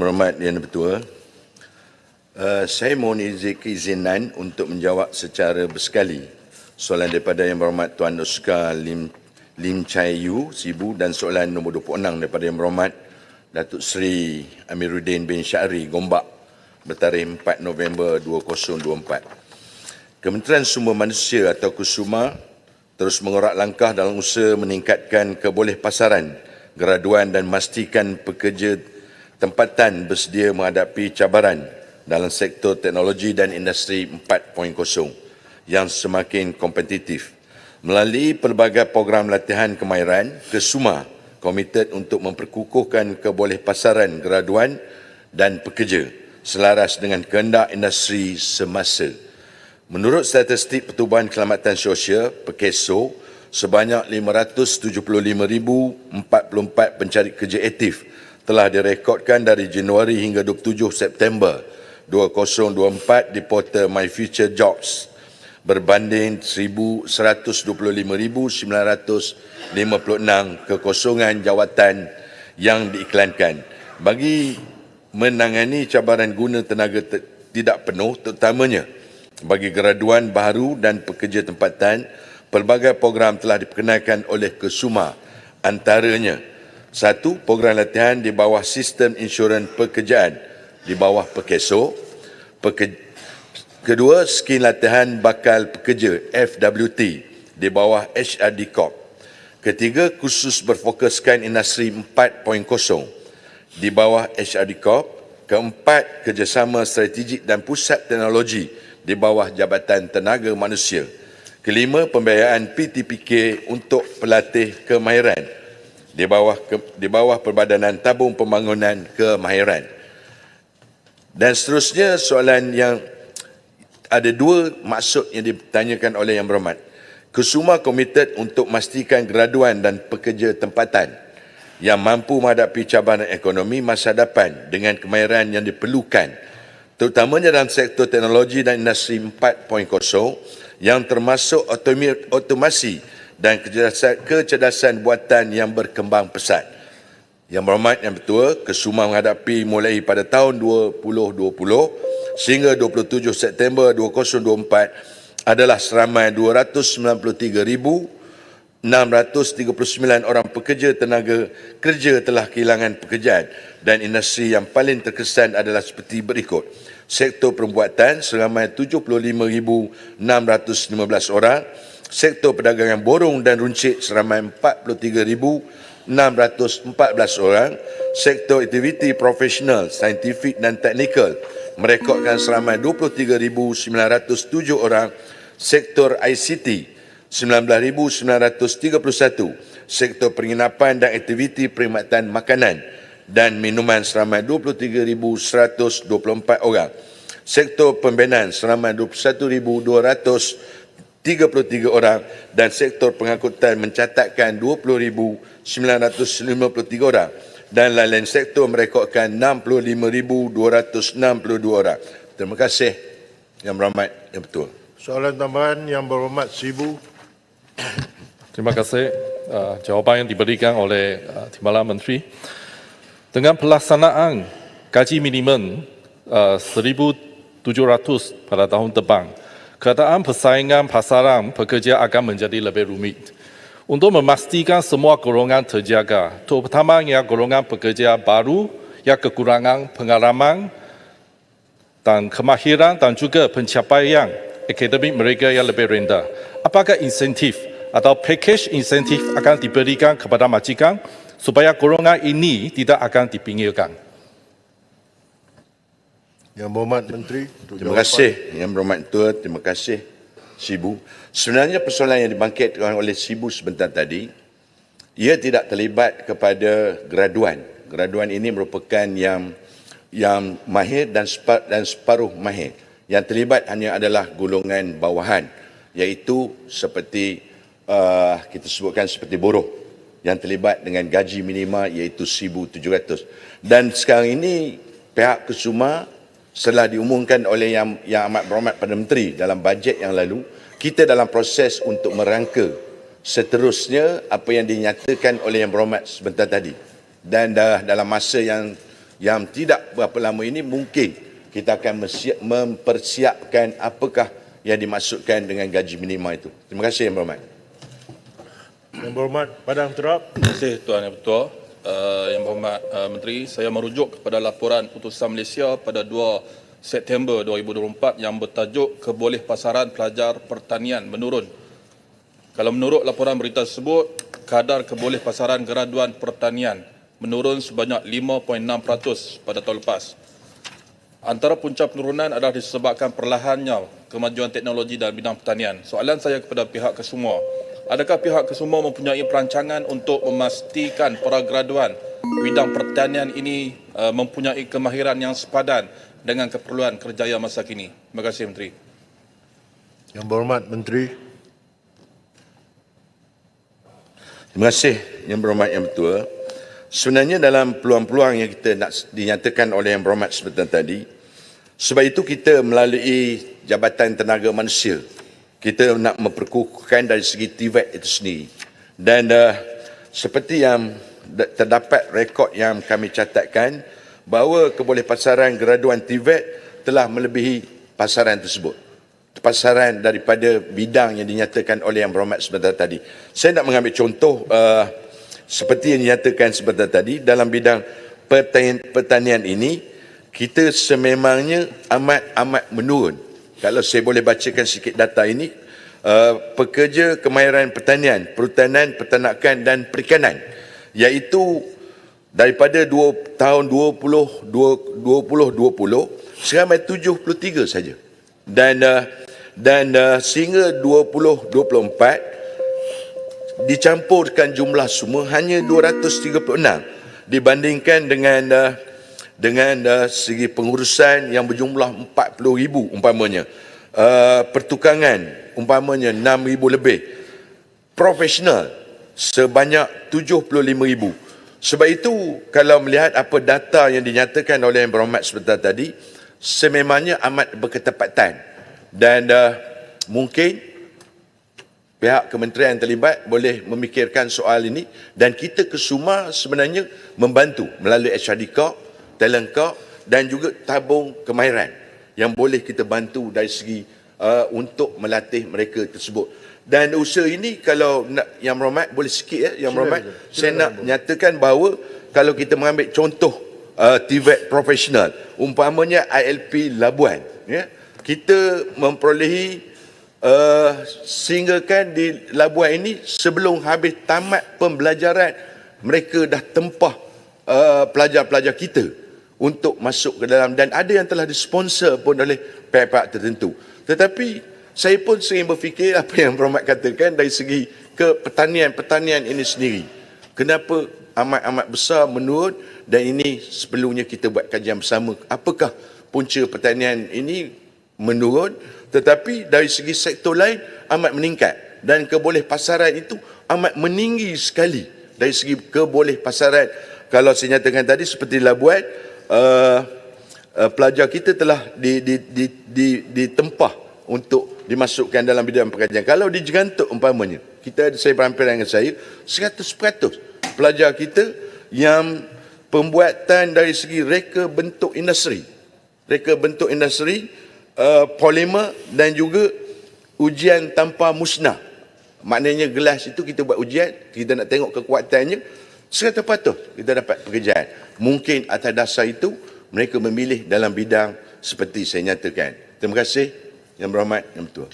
Berhormat Yang Bertua, saya mohon keizinan untuk menjawab secara bersekali soalan daripada Yang Berhormat Tuan Oscar Lim Chai Yu, Sibu, dan soalan nombor 26 daripada Yang Berhormat Datuk Seri Amiruddin bin Syahri, Gombak, bertarikh 4 November 2024. Kementerian Sumber Manusia atau KUSUMA terus mengerak langkah dalam usaha meningkatkan kebolehpasaran graduan dan memastikan pekerja tempatan bersedia menghadapi cabaran dalam sektor teknologi dan industri 4.0 yang semakin kompetitif. Melalui pelbagai program latihan kemahiran, KUSUMA komited untuk memperkukuhkan kebolehpasaran graduan dan pekerja selaras dengan kehendak industri semasa. Menurut statistik Pertubuhan Keselamatan Sosial (PKSO), sebanyak 575,044 pencari kerja aktif telah direkodkan dari Januari hingga 27 September 2024 di portal My Future Jobs berbanding 125,956 kekosongan jawatan yang diiklankan. Bagi menangani cabaran guna tenaga tidak penuh, terutamanya bagi graduan baru dan pekerja tempatan, pelbagai program telah diperkenalkan oleh KUSUMA, antaranya: 1. Program latihan di bawah sistem insurans pekerjaan di bawah PKSO. Kedua, skim latihan bakal pekerja FWT di bawah HRD Corp. Ketiga, khusus berfokuskan industri 4.0 di bawah HRD Corp. Keempat, kerjasama strategik dan pusat teknologi di bawah Jabatan Tenaga Manusia. Kelima, pembiayaan PTPK untuk pelatih kemahiran di bawah Perbadanan Tabung Pembangunan Kemahiran. Dan seterusnya, soalan yang ada dua maksud yang ditanyakan oleh Yang Berhormat. KUSUMA komited untuk memastikan graduan dan pekerja tempatan yang mampu menghadapi cabaran ekonomi masa depan dengan kemahiran yang diperlukan, terutamanya dalam sektor teknologi dan industri 4.0 yang termasuk otomasi dan kecerdasan buatan yang berkembang pesat. Yang Berhormat Yang Bertua, KUSUMA menghadapi mulai pada tahun 2020 sehingga 27 September 2024 adalah seramai 293,639 orang pekerja tenaga kerja telah kehilangan pekerjaan, dan industri yang paling terkesan adalah seperti berikut. Sektor perbuatan seramai 75,615 orang, sektor perdagangan borong dan runcit seramai 43,614 orang, sektor aktiviti profesional, saintifik dan teknikal merekodkan seramai 23,907 orang, sektor ICT 19,931, sektor penginapan dan aktiviti perkhidmatan makanan dan minuman seramai 23,124 orang, sektor pembenan seramai 21,233 orang, dan sektor pengangkutan mencatatkan 20,953 orang, dan lain-lain sektor merekodkan 65,262 orang. Terima kasih, Yang Berhormat Yang Bertua. Soalan tambahan Yang Berhormat Sibu. Terima kasih jawapan yang diberikan oleh Timbalan Menteri. Dengan pelaksanaan gaji minimum 1,700 pada tahun depan, keadaan persaingan pasaran pekerja akan menjadi lebih rumit. Untuk memastikan semua golongan terjaga, terutamanya golongan pekerja baru yang kekurangan pengalaman dan kemahiran dan juga pencapaian akademik mereka yang lebih rendah, apakah insentif atau package insentif akan diberikan kepada majikan supaya golongan ini tidak akan dipinggirkan? Yang Berhormat Menteri. Terima kasih, Yang Berhormat Ketua. Terima kasih, Sibu. Sebenarnya persoalan yang dibangkitkan oleh Sibu sebentar tadi, ia tidak terlibat kepada graduan. Graduan ini merupakan yang mahir dan separuh mahir. Yang terlibat hanya adalah golongan bawahan, iaitu seperti kita sebutkan seperti buruh yang terlibat dengan gaji minima iaitu 1,700. Dan sekarang ini pihak KUSUMA setelah diumumkan oleh Yang Amat Berhormat Perdana Menteri dalam bajet yang lalu, kita dalam proses untuk merangka seterusnya apa yang dinyatakan oleh Yang Berhormat sebentar tadi, dan dalam masa yang yang tidak berapa lama ini mungkin kita akan mempersiapkan apakah yang dimaksudkan dengan gaji minima itu. Terima kasih Yang Berhormat. Yang Berhormat Padang Terap. Terima kasih Tuan Yang Ketua. Yang Berhormat Menteri, saya merujuk kepada laporan Putusan Malaysia pada 2 September 2024 yang bertajuk Kebolehpasaran Pelajar Pertanian menurun. Kalau menurut laporan berita tersebut, kadar kebolehpasaran graduan pertanian menurun sebanyak 5.6% pada tahun lepas. Antara punca penurunan adalah disebabkan perlahannya kemajuan teknologi dalam bidang pertanian. Soalan saya kepada pihak kesemua, adakah pihak kesemua mempunyai perancangan untuk memastikan para graduan bidang pertanian ini mempunyai kemahiran yang sepadan dengan keperluan kerjaya masa kini? Terima kasih Menteri. Yang Berhormat Menteri. Terima kasih Yang Berhormat Yang Ketua. Sebenarnya dalam peluang-peluang yang kita nak dinyatakan oleh Yang Berhormat sebentar tadi, sebab itu kita melalui Jabatan Tenaga Manusia, kita nak memperkukuhkan dari segi TVET itu sendiri. Dan seperti yang terdapat rekod yang kami catatkan, bahawa kebolehpasaran graduan TVET telah melebihi pasaran tersebut. Pasaran daripada bidang yang dinyatakan oleh Yang Berhormat sebentar tadi. Saya nak mengambil contoh seperti yang dinyatakan sebentar tadi, dalam bidang pertanian ini, kita sememangnya amat menurun. Kalau saya boleh bacakan sikit data ini, pekerja kemahiran pertanian, perhutanan, peternakan dan perikanan, iaitu daripada tahun 2020 seramai 73 saja. Dan sehingga 2024 dicampurkan jumlah semua hanya 236 dibandingkan dengan segi pengurusan yang berjumlah 40,000 umpamanya, pertukangan umpamanya 6,000 lebih, profesional sebanyak 75,000. Sebab itu kalau melihat apa data yang dinyatakan oleh Yang Berhormat sebentar tadi, sememangnya amat berketepatan. Dan mungkin pihak kementerian terlibat boleh memikirkan soal ini, dan kita kesuma sebenarnya membantu melalui HRD Corp, Talent Corp dan juga tabung kemahiran yang boleh kita bantu dari segi untuk melatih mereka tersebut. Dan usaha ini kalau nak, Yang Berhormat boleh sikit Yang Berhormat, saya nak nyatakan bahawa kalau kita mengambil contoh TVET profesional, umpamanya ILP Labuan, ya, kita memperolehi sehinggakan di Labuan ini sebelum habis tamat pembelajaran, mereka dah tempah pelajar-pelajar kita untuk masuk ke dalam, dan ada yang telah disponsor pun oleh pihak-pihak tertentu. Tetapi saya pun sering berfikir apa yang Berhormat katakan dari segi ke pertanian ini sendiri. Kenapa amat besar menurun, dan ini seperlunya kita buat kajian bersama. Apakah punca pertanian ini menurun, tetapi dari segi sektor lain amat meningkat, dan kebolehpasaran itu amat meninggi sekali dari segi kebolehpasaran. Kalau saya nyatakan tadi seperti Labuan, pelajar kita telah ditempah untuk dimasukkan dalam bidang pengajian. Kalau di Jegantuk umpamanya, saya berhampir dengan saya, 100% pelajar kita yang pembuatan dari segi reka bentuk industri, polimer dan juga ujian tanpa musnah. Maknanya gelas itu kita buat ujian, kita nak tengok kekuatannya, 100% kita dapat pekerjaan. Mungkin atas dasar itu mereka memilih dalam bidang seperti saya nyatakan. Terima kasih Yang Berhormat Yang Ketua.